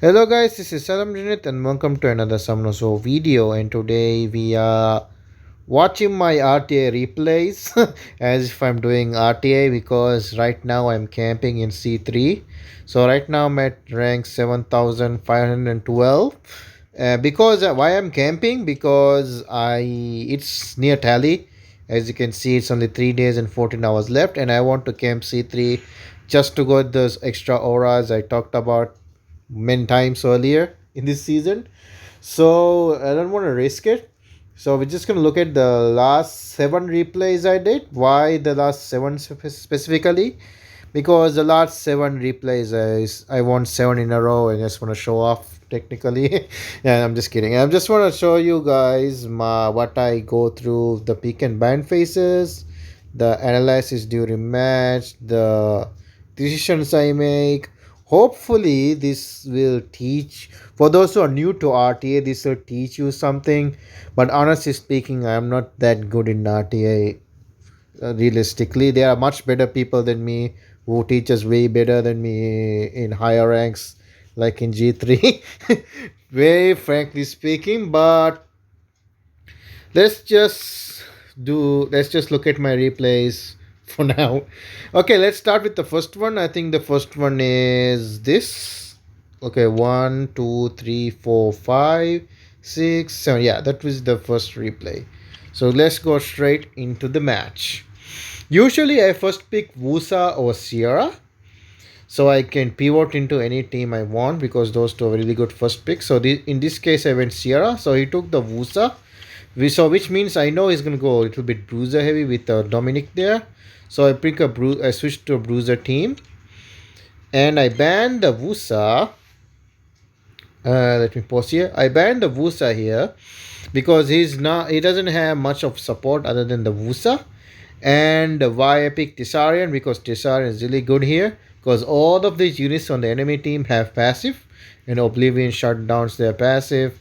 Hello guys, this is Salam Junit and welcome to another Samnoso video, and today we are watching my RTA replays as if I'm doing RTA because right now I'm camping in C3. So right now I'm at rank 7512. Because why I'm camping, because it's near tally. As you can see, it's only 3 days and 14 hours left, and I want to camp C3 just to get those extra auras I talked about many times earlier in this season. So I don't want to risk it. So we're just going to look at the last 7 replays I did. Why the last 7 specifically? Because the last 7 replays I won 7 in a row and just want to show off technically. Yeah, I'm just kidding. I just want to show you guys what I go through, the pick and ban phases, the analysis during match, the decisions I make. Hopefully this will teach, for those who are new to RTA, this will teach you something. But honestly speaking, I'm not that good in RTA. Realistically, there are much better people than me who teach us way better than me in higher ranks, like in G3. Very frankly speaking, but let's just let's just look at my replays for now. Okay, let's start with the first one. I think the first one is this. Okay, 1 2 3 4 5 6 7. Yeah, that was the first replay. So let's go straight into the match. Usually I first pick Wusa or Sierra, so I can pivot into any team I want because those two are really good first picks. So in this case I went Sierra, so he took the Wusa. Which means I know he's gonna go a little bit bruiser heavy with Dominic there. So I switched to a bruiser team, and I banned the Wusa. Let me pause here. I banned the Wusa here because he doesn't have much of support other than the Wusa. And why I picked Tisarian, because Tisarian is really good here because all of these units on the enemy team have passive, and Oblivion shutdowns their passive,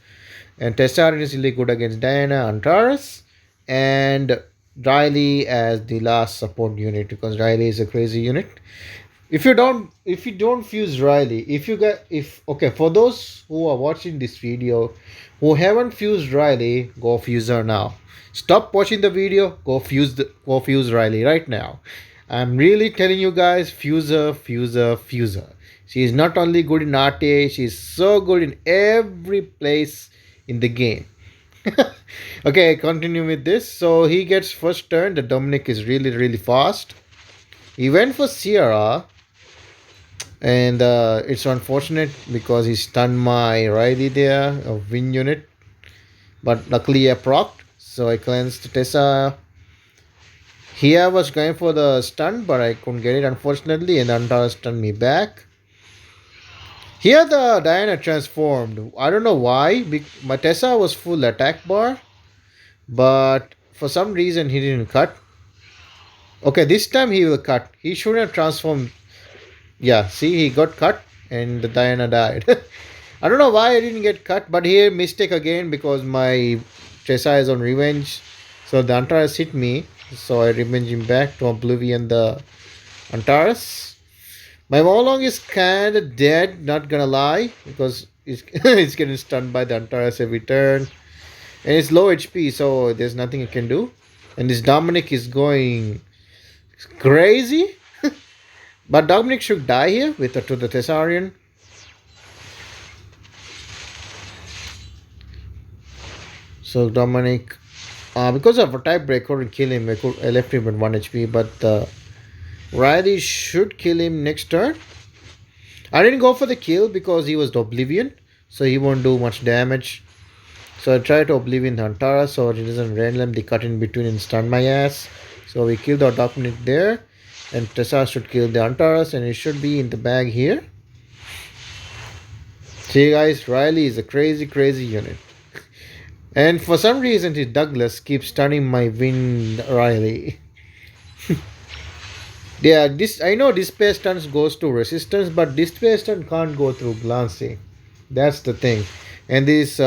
and Tessarian is really good against Diana and Taurus, and Riley as the last support unit because Riley is a crazy unit. If you don't fuse Riley, if okay, for those who are watching this video who haven't fused Riley, go fuse her now. Stop watching the video, go fuse Riley right now. I'm really telling you guys, fuse her. She is not only good in RTA, she's so good in every place in the game. Okay, continue with this. So he gets first turn. The Dominic is really fast. He went for Sierra, and it's unfortunate because he stunned my Riley there, a win unit. But luckily I procced, so I cleansed Tessa. Here I was going for the stun, but I couldn't get it unfortunately, and Antara stunned me back. Here the Diana transformed. I don't know why. My Tessa was full attack bar, but for some reason he didn't cut. Okay, this time he will cut. He shouldn't have transformed. Yeah, see, he got cut and the Diana died. I don't know why I didn't get cut, but here mistake again because my Tessa is on revenge. So the Antares hit me, so I revenge him back to Oblivion the Antares. My Molong is kind of dead, not gonna lie, because it's getting stunned by the Antares every turn. And it's low HP, so there's nothing I can do. And this Dominic is going crazy. But Dominic should die here with to the Thessarian. So Dominic, because of a type break, couldn't kill him. I left him with 1 HP, but Riley should kill him next turn. I didn't go for the kill because he was the Oblivion, so he won't do much damage. So I tried to Oblivion the Antara so he doesn't randomly cut in between and stun my ass. So we killed our Dominic there, and Tessa should kill the Antaras, and it should be in the bag here. See guys, Riley is a crazy unit. And for some reason, this Douglas keeps stunning my Wind Riley. Yeah, I know display stuns goes to resistance, but display stun can't go through glancing. That's the thing. And these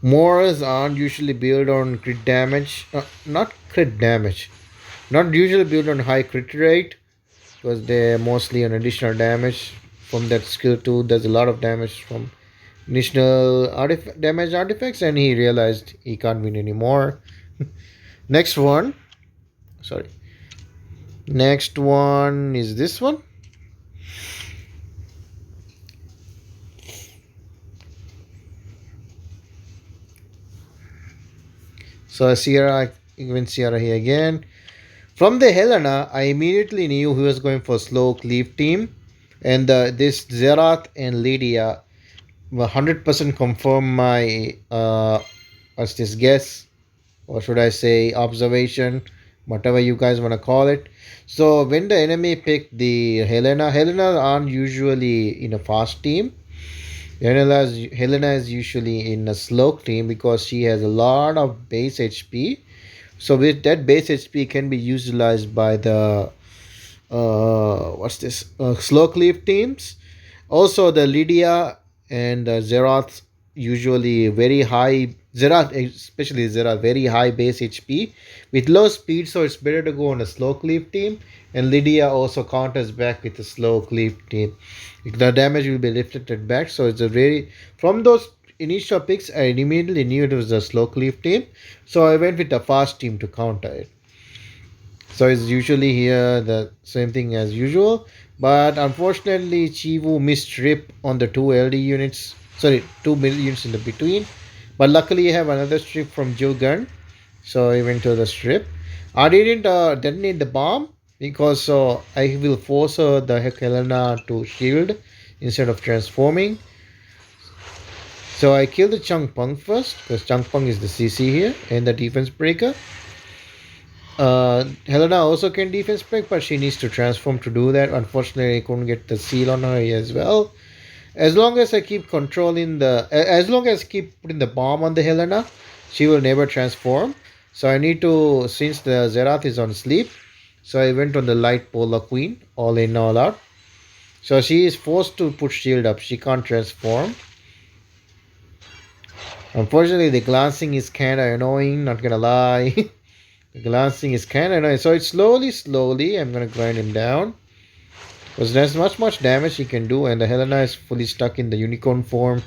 Moras aren't usually built on crit damage. Not crit damage. Not usually built on high crit rate because they're mostly on additional damage. from that skill 2 does a lot of damage from initial damage artifacts, and he realized he can't win anymore. Next one, sorry, next one is this one. So Sierra, even Sierra here again. From the Helena, I immediately knew he was going for slow cleave team, and this Zerath and Lydia 100% confirm my what's this guess, or should I say observation, whatever you guys want to call it. So when the enemy picked the Helena aren't usually in a fast team. Helena is usually in a slow team because she has a lot of base HP. So with that base HP can be utilized by the what's this slow cleave teams. Also the Lydia and Zerath usually very high. Zerath, especially Zerath, very high base HP with low speed, so it's better to go on a slow cleave team. And Lydia also counters back with a slow cleave team. The damage will be reflected back, so it's a very from those initial picks. I immediately knew it was a slow cleave team, so I went with a fast team to counter it. So it's usually here the same thing as usual. But unfortunately, Chivu missed Rip on the two LD units. Sorry, two middle units in the between. But luckily, I have another strip from Jogan. So I went to the strip. I didn't detonate the bomb because I will force the Helena to shield instead of transforming. So I killed the Chung Pung first because Chung Pung is the CC here and the defense breaker. Helena also can defense break, but she needs to transform to do that. Unfortunately, I couldn't get the seal on her as well. As long as I keep controlling as long as I keep putting the bomb on the Helena, she will never transform. So I need to, since the Zerath is on sleep, so I went on the light polar queen, all in, all out. So she is forced to put shield up. She can't transform. Unfortunately, the glancing is kind of annoying, not gonna lie. The glancing is kind of annoying. So it's slowly, I'm gonna grind him down. Because there's much damage he can do, and the Helena is fully stuck in the unicorn form.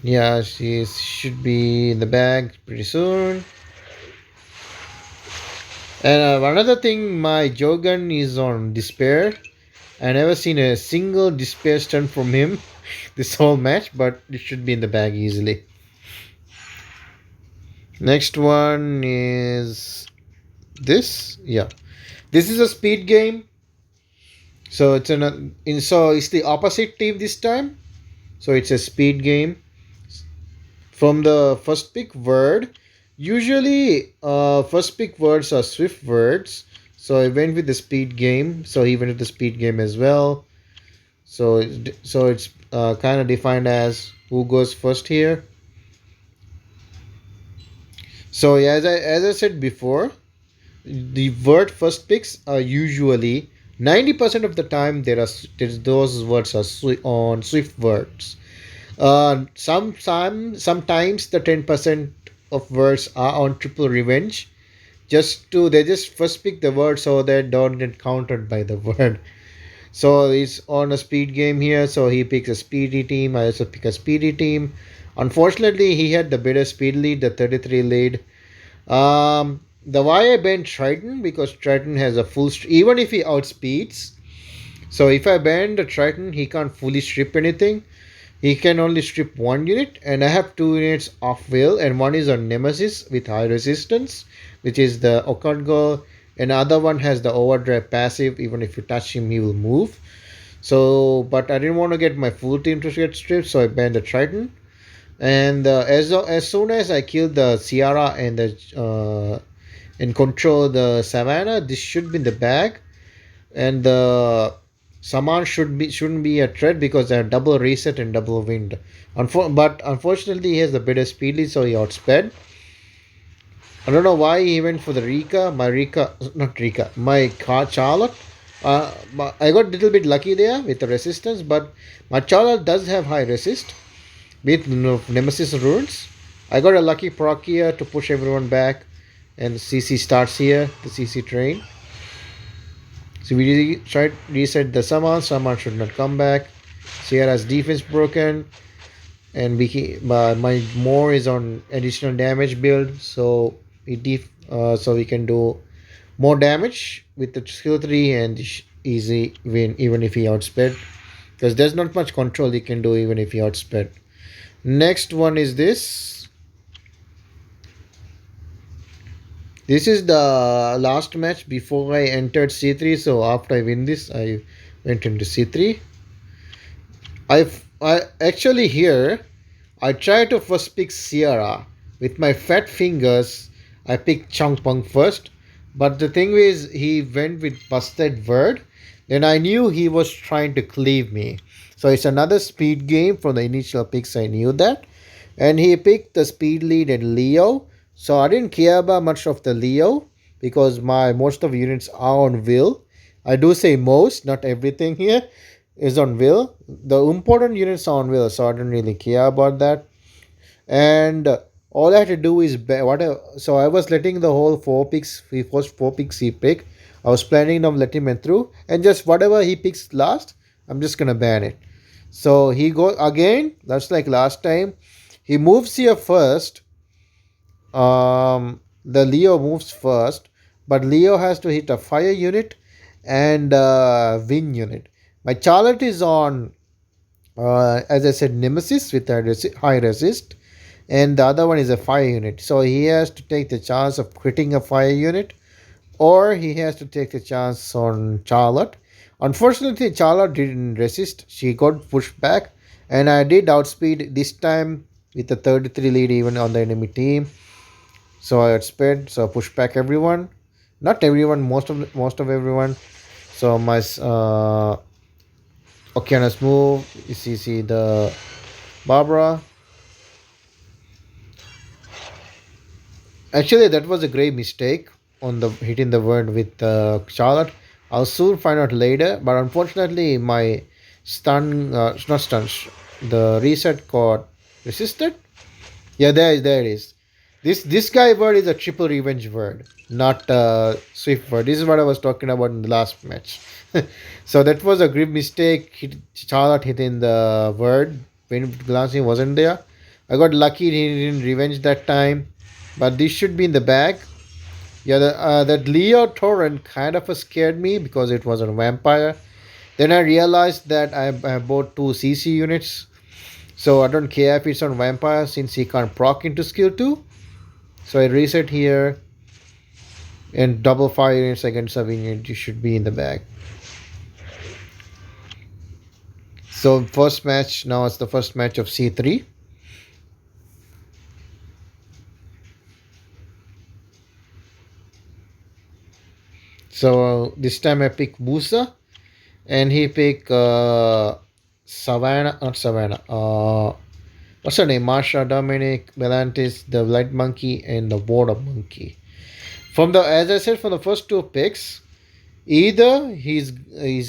Yeah, she should be in the bag pretty soon. And another thing, my Jogan is on despair. I never seen a single despair stun from him this whole match, but it should be in the bag easily. Next one is this. Yeah, this is a speed game. So it's it's the opposite team this time. So it's a speed game. From the first pick word, usually first pick words are swift words. So I went with the speed game. So he went with the speed game as well. So it's kind of defined as who goes first here. So yeah, as I said before, the word first picks are usually 90% of the time those words are on swift words. Sometimes the 10% of words are on triple revenge. They just first pick the word so they don't get countered by the word. So he's on a speed game here, so he picks a speedy team. I also pick a speedy team. Unfortunately, he had the better speed lead, the 33 lead. The why I banned Triton because Triton has a even if he outspeeds. So if I ban the Triton, he can't fully strip anything. He can only strip one unit, and I have two units off will, and one is on Nemesis with high resistance, which is the Occult Girl, and the other one has the Overdrive passive. Even if you touch him, he will move. So, but I didn't want to get my full team to get stripped, so I banned the Triton. And as soon as I killed the Ciara and control the Savannah, this should be in the bag, and the Saman shouldn't be a threat because they have double reset and double wind. But unfortunately, he has the better speed lead, so he outsped. I don't know why he went for the Charlotte. I got a little bit lucky there with the resistance, but my Charlotte does have high resist with Nemesis runes. I got a lucky proc here to push everyone back, and CC starts here, the CC train. So we try to reset the summon. Summon should not come back. Sierra's defense broken, and my more is on additional damage build. So so we can do more damage with the skill 3 and easy win even if he outsped, because there's not much control he can do even if he outsped. Next one is this is the last match before I entered c3. So after I win this, I went into c3. I actually here I try to first pick Sierra. With my fat fingers, I picked Chong Peng first. But the thing is, he went with Busted Word. Then I knew he was trying to cleave me. So it's another speed game from the initial picks, I knew that. And he picked the speed lead and Leo. So I didn't care about much of the Leo because my most of the units are on Will. I do say most, not everything here is on Will. The important units are on Will, so I don't really care about that. And all I had to do is so I was letting the whole first four picks he picked. I was planning on letting him through, and just whatever he picks last, I'm just gonna ban it. So he go again. That's like last time. He moves here first. The Leo moves first, but Leo has to hit a fire unit and wind unit. My Charlotte is on, as I said, Nemesis with a high resist, and the other one is a fire unit. So he has to take the chance of quitting a fire unit, or he has to take the chance on Charlotte. Unfortunately, Charlotte didn't resist. She got pushed back, and I did outspeed this time with a 33 lead even on the enemy team. So I outsped, so I pushed back everyone. Not everyone, most of everyone. So my Okeanos move. You see the Barbara. Actually, that was a great mistake on the hitting the word with Charlotte. I'll soon find out later, but unfortunately, my not stun, the reset got resisted. Yeah, there it is. This guy word is a triple revenge word, not swift word. This is what I was talking about in the last match. So that was a grave mistake. Charlotte hitting the word when glancing wasn't there. I got lucky he didn't revenge that time, but this should be in the bag. Yeah, that Leo Torrent kind of scared me because it was a vampire. Then I realized that I bought two CC units, so I don't care if it's on vampire since he can't proc into skill 2. So I reset here and double fire units against a unit. You should be in the bag. So first match, now it's the first match of C3. So this time I pick Musa and he pick Savannah, not Savannah. What's her name? Marsha, Dominic, Melantis, the Light Monkey, and the Water Monkey. From the as I said, from the first two picks, either he's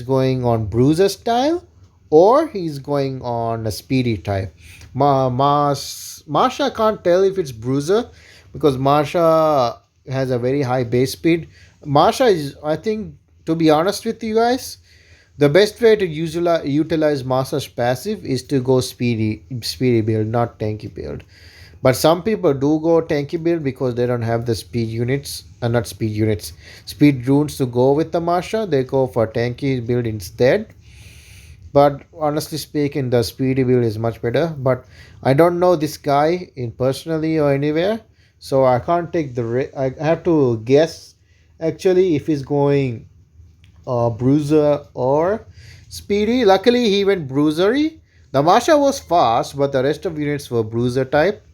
going on Bruiser style, or he's going on a speedy type. Marsha can't tell if it's Bruiser because Marsha has a very high base speed. Marsha is, I think, to be honest with you guys, the best way to utilize Marsha's passive is to go speedy build, not tanky build. But some people do go tanky build because they don't have the speed units, not speed units, speed runes to go with the Marsha. They go for tanky build instead. But honestly speaking, the speedy build is much better. But I don't know this guy in personally or anywhere, so I can't take I have to guess actually if he's going Bruiser or Speedy. Luckily, he went Bruisery. The Masha was fast, but the rest of units were Bruiser type.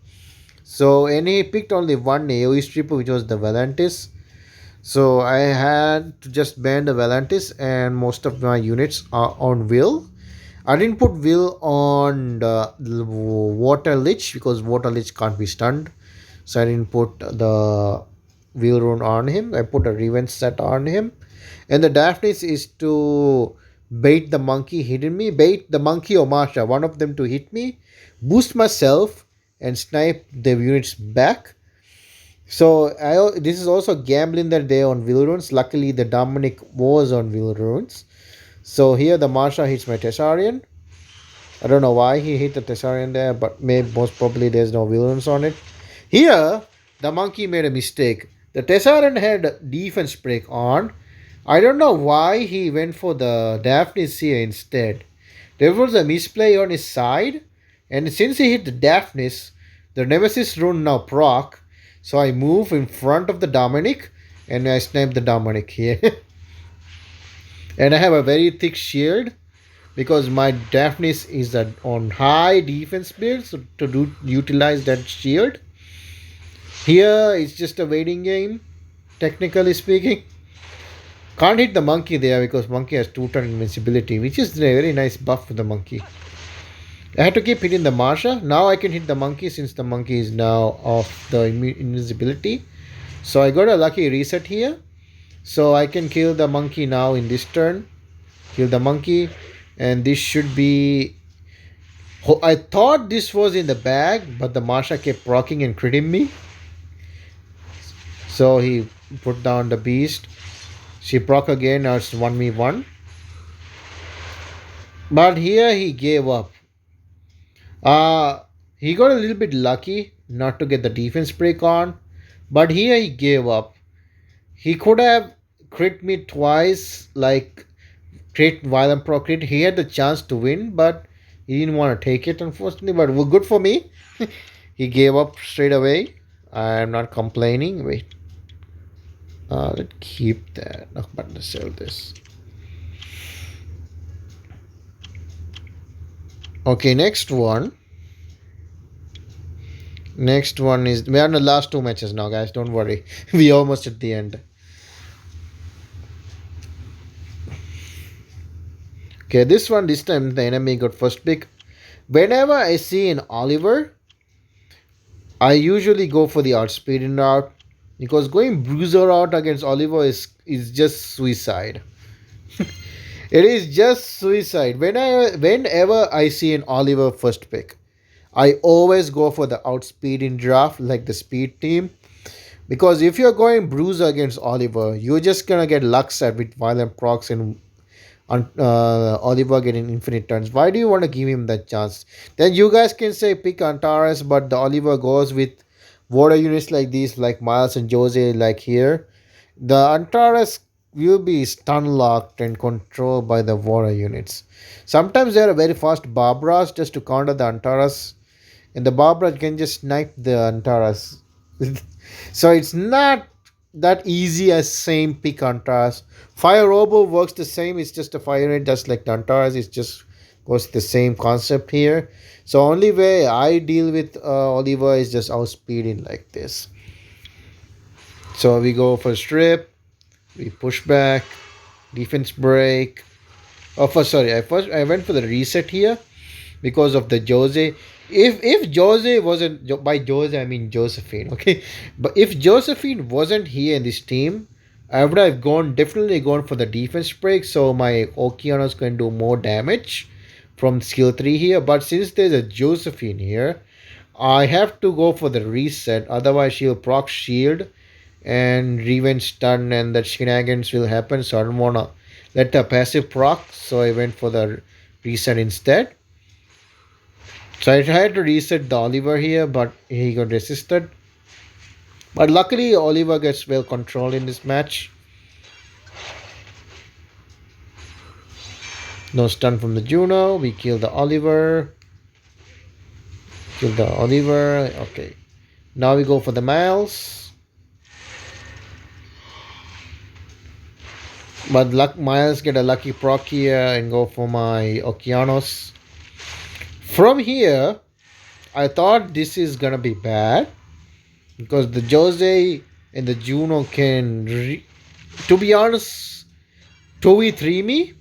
So, and he picked only one AoE stripper, which was the Valantis. So, I had to just ban the Valantis, and most of my units are on Will. I didn't put Will on the Water Lich because Water Lich can't be stunned. So, I didn't put the Will rune on him. I put a Revenge set on him. And the Daphnis is to bait the monkey hitting me, bait the monkey or Marsha, one of them to hit me, boost myself, and snipe the units back. So this is also gambling that day on wheel runes. Luckily, the Dominic was on wheel runes. So here the Marsha hits my Tessarian. I don't know why he hit the Tessarian there, but maybe most probably there's no wheel runes on it. Here, the monkey made a mistake. The Tessarian had defense break on. I don't know why he went for the Daphnis here instead. There was a misplay on his side, and since he hit the Daphnis, the Nemesis rune now proc. So I move in front of the Dominic and I snipe the Dominic here. And I have a very thick shield because my Daphnis is on high defense build, so to utilize that shield. Here it's just a waiting game, technically speaking. Can't hit the monkey there because monkey has 2-turn invincibility, which is a very nice buff for the monkey. I had to keep hitting the Marsha. Now I can hit the monkey since the monkey is now off the invisibility. So I got a lucky reset here. So I can kill the monkey now in this turn. Kill the monkey. And this should be... I thought this was in the bag, but the Marsha kept proccing and critting me. So he put down the beast. She proc again. Now it's 1v1. But here he gave up. He got a little bit lucky not to get the defense break on, but here he gave up. He could have crit me twice, like crit violent pro crit. He had the chance to win, but he didn't want to take it, unfortunately. But well, good for me. He gave up straight away. I'm not complaining. Wait, let's keep that. Oh, but let's sell this. Okay, next one. Next one is we are in the last two matches now, guys. Don't worry, we almost at the end. Okay, this time the enemy got first pick. Whenever I see an Oliver, I usually go for the outspeeding route because going bruiser route against Oliver is just suicide. It is just suicide. Whenever I see an Oliver first pick, I always go for the outspeeding draft like the speed team. Because if you're going bruiser against Oliver, you're just gonna get luck set with violent procs and Oliver getting infinite turns. Why do you want to give him that chance? Then you guys can say pick Antares, but the Oliver goes with water units like these, like Miles and Jose, like here. The Antares will be stun locked and controlled by the water units. Sometimes there are very fast Barbaras just to counter the Antares, and the Barbara can just snipe the Antares. So it's not that easy as same pick Antares. Fire Robo works the same. It's just a fire rate just like the Antares. It's just goes the same concept here. So only way I deal with Oliver is just outspeeding like this. So we go for strip. We push back. Defense break. Oh, I went for the reset here because of the Jose. If Jose wasn't, by Jose I mean Josephine, okay, but if Josephine wasn't here in this team, I would have definitely gone for the defense break, so my Okeanos can do more damage from skill 3 here. But since there's a Josephine here, I have to go for the reset, otherwise she'll proc shield and revenge stun and that shenanigans will happen. So I don't wanna let the passive proc, so I went for the reset instead. So I tried to reset the Oliver here, but he got resisted. But luckily, Oliver gets well controlled in this match. No stun from the Juno. We kill the Oliver. Kill the Oliver. Okay. Now we go for the Miles. But Miles get a lucky proc here and go for my Okeanos. From here, I thought this is gonna be bad because the Jose and the Juno can, to be honest, 2v3 me.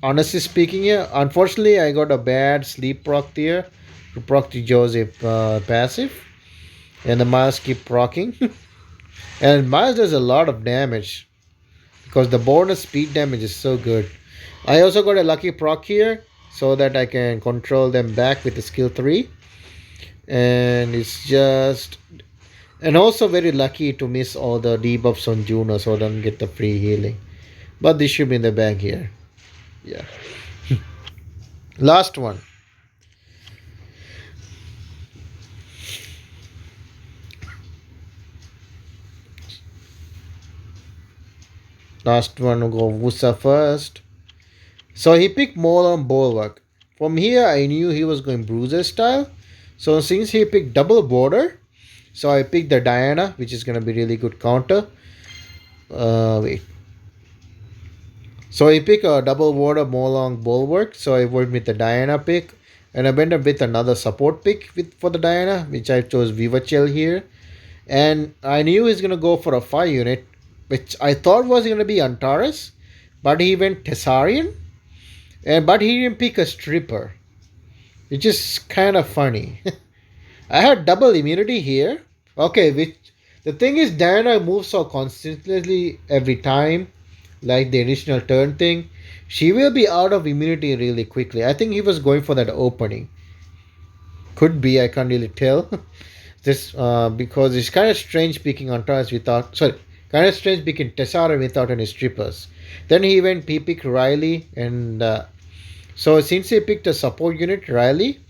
Honestly speaking, here, unfortunately, I got a bad sleep proc there to proc the Jose passive, and the Miles keep procking, and Miles does a lot of damage because the bonus speed damage is so good. I also got a lucky proc here so that I can control them back with the skill 3, and it's just And also very lucky to miss all the debuffs on Juno so I don't get the free healing. But this should be in the bag here. Yeah. Last one. Last one will go Wusa first. So he picked more on Bulwark. From here I knew he was going Bruiser style. So since he picked double border, so I picked the Diana, which is gonna be really good counter. Wait. So I pick a double border more long bulwark. So I went with the Diana pick. And I went up with another support pick for the Diana, which I chose Viva Chill here. And I knew he's gonna go for a 5 unit, which I thought was gonna be Antares, but he went Tessarian, and but he didn't pick a stripper, which is kind of funny. I had double immunity here. Okay, which the thing is, Diana moves so constantly every time, like the additional turn thing. She will be out of immunity really quickly. I think he was going for that opening. Could be, I can't really tell. This because it's kind of strange picking Antares without sorry, kind of strange picking Tessara without any strippers. Then he went P pick Riley, and so since he picked a support unit Riley,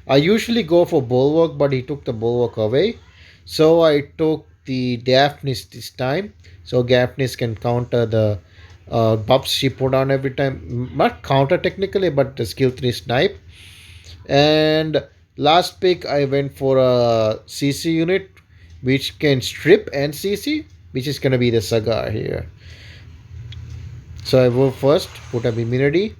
I usually go for Bulwark, but he took the Bulwark away. So I took the Daphnis this time. So Daphnis can counter the buffs she put on every time. Not counter technically, but the skill 3 snipe. And last pick, I went for a CC unit, which can strip and CC, which is going to be the Sagar here. So I go first, put up immunity.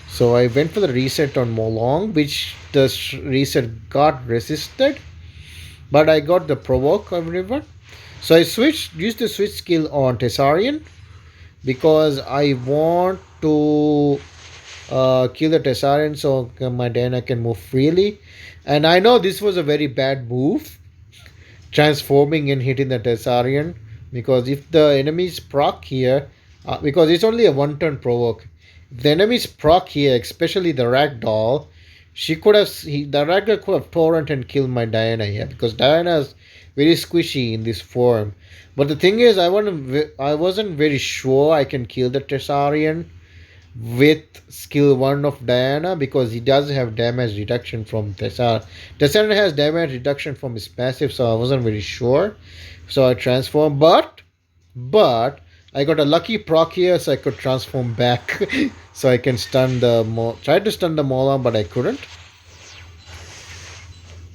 So I went for the reset on Molong, which the reset got resisted, but I got the provoke everyone. So I used the switch skill on Tessarian because I want to kill the Tessarian so my Diana can move freely. And I know this was a very bad move, transforming and hitting the Tessarian, because if the enemies proc here, because it's only a one turn provoke, if the enemies proc here, especially the ragdoll, the ragdoll could have torrent and killed my Diana here, because Diana is very squishy in this form. But the thing is, I wasn't very sure I can kill the Tessarian with skill 1 of Diana, because he does have damage reduction from Tessar. Tessar has damage reduction from his passive, so I wasn't very sure. So I transformed, but I got a lucky proc here, so I could transform back. So I can tried to stun the Mola, but I couldn't.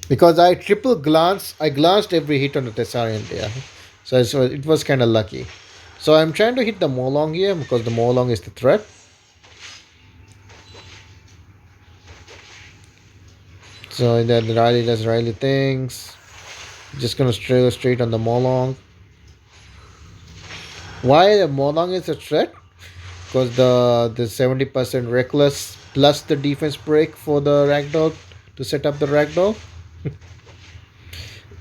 Because I glanced every hit on the Tessarian there. So it was kind of lucky. So I'm trying to hit the Molong here, because the Molong is the threat. So then the Riley does Riley things. Just gonna go straight on the Molong. Why the Molong is a threat? Because the 70% reckless plus the defense break for the ragdoll to set up the ragdoll.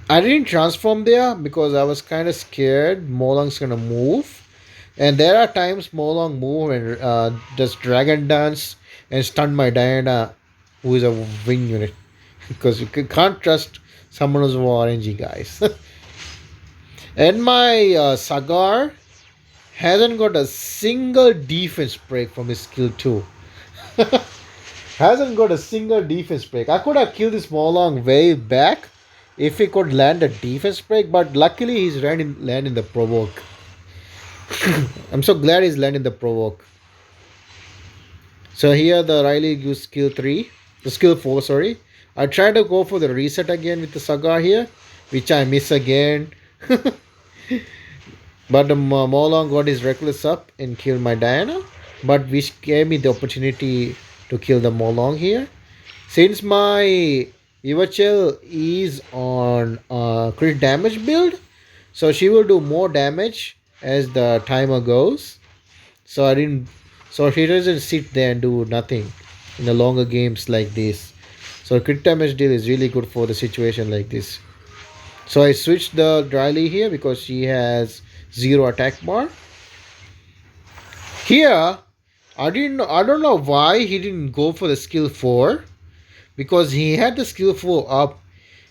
I didn't transform there because I was kind of scared Molong's gonna move. And there are times Molong move and does dragon dance and stun my Diana, who is a wing unit. Because you can't trust someone who's RNG, guys. And my Sagar hasn't got a single defense break from his skill 2. Hasn't got a single defense break. I could have killed this Molong way back if he could land a defense break, but luckily he's landing the provoke. I'm so glad he's landing the provoke. So here the Riley used skill 3, the skill 4, sorry. I tried to go for the reset again with the Sagar here, which I miss again. But the Molong got his reckless up and killed my Diana, but which gave me the opportunity to kill the Molong here. Since my Ivachel is on crit damage build, so she will do more damage as the timer goes. So she doesn't sit there and do nothing in the longer games like this. So crit damage deal is really good for the situation like this. So I switched the Riley here because she has 0 attack bar. Here, I don't know why he didn't go for the skill 4, because he had the skill 4 up.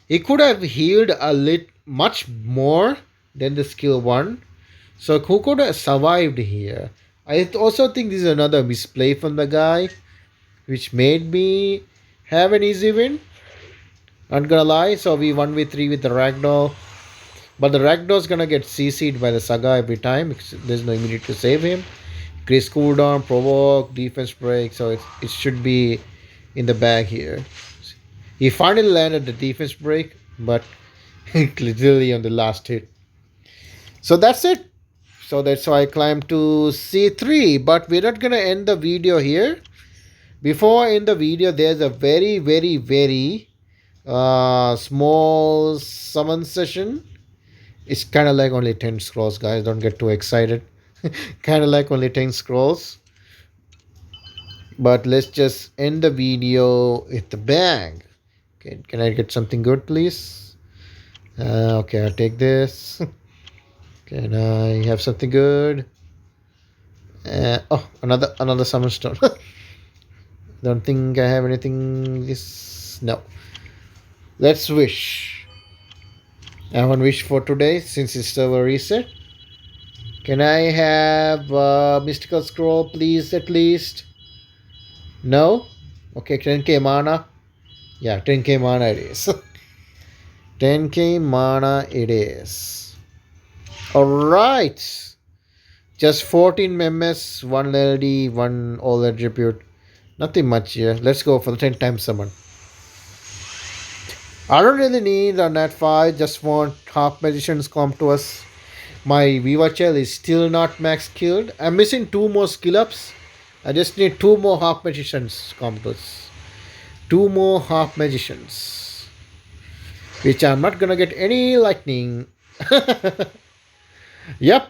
He could have healed a much more than the skill 1. So who could have survived here? I also think this is another misplay from the guy, which made me have an easy win. Not gonna lie, so we 1v3 with the Ragdoll. But the Ragdoll's gonna get CC'd by the Saga every time because there's no immediate to save him. Increase cooldown, provoke, defense break, so it should be in the bag here. He finally landed the defense break, but literally on the last hit. So that's it. So that's why I climbed to C3. But we're not gonna end the video here. Before I end the video, there's a very, very, very small summon session. It's kind of like only 10 scrolls, guys. Don't get too excited. Kind of like only 10 scrolls. But let's just end the video with the bang. Okay, can I get something good, please? Okay, I'll take this. Can I have something good? Oh, another summon stone. Don't think I have anything. This no. Let's wish. I have one wish for today since it's server reset. Can I have mystical scroll, please? At least. No. Okay, 10k mana. Yeah, 10k mana it is. 10k mana it is. Alright. Just 14 MS, 1 LD, 1 all attribute. Nothing much here. Let's go for the 10 times summon. I don't really need a Nat 5. Just want half magicians come to us. My Viva Shell is still not max killed. I'm missing 2 more skill ups. I just need 2 more half magicians come to us. 2 more half magicians. Which I'm not gonna get any lightning. Yep.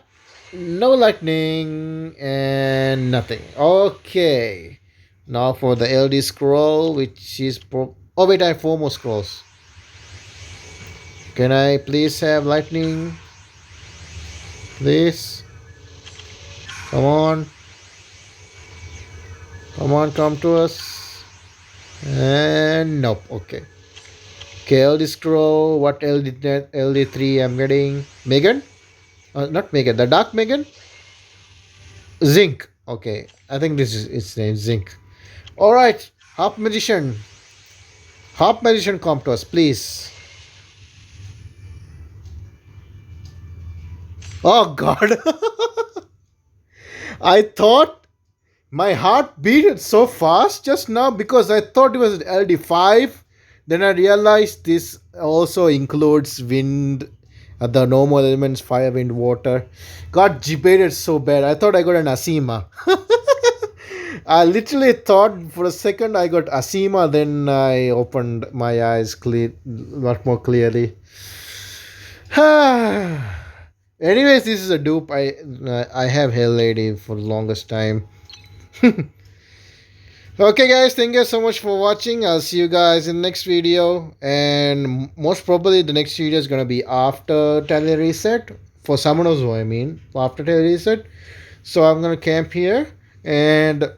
No lightning and nothing. Okay. Now for the LD scroll, which is oh wait, I have 4 more scrolls. Can I please have lightning? Please. Come on. Come on, come to us. And nope. Okay. Okay, LD scroll. What LD3 I'm getting? Megan? Not Megan. The Dark Megan? Zinc. Okay. I think this is its name. Zinc. Alright. Half magician. Half magician come to us, please. Oh god. I thought my heart beat so fast just now because I thought it was LD5. Then I realized this also includes wind, the normal elements, fire, wind, water. Got debated so bad. I thought I got an Asima. I literally thought for a second I got Asima. Then I opened my eyes a lot more clearly. Anyways, this is a dupe. I have Hell Lady for the longest time. Okay guys, thank you so much for watching. I'll see you guys in the next video, and most probably the next video is gonna be after tally reset for summoners, I mean after tally reset. So I'm gonna camp here, and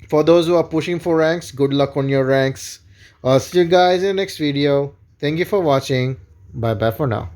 for those who are pushing for ranks, good luck on your ranks. I'll see you guys in the next video. Thank you for watching. Bye bye for now.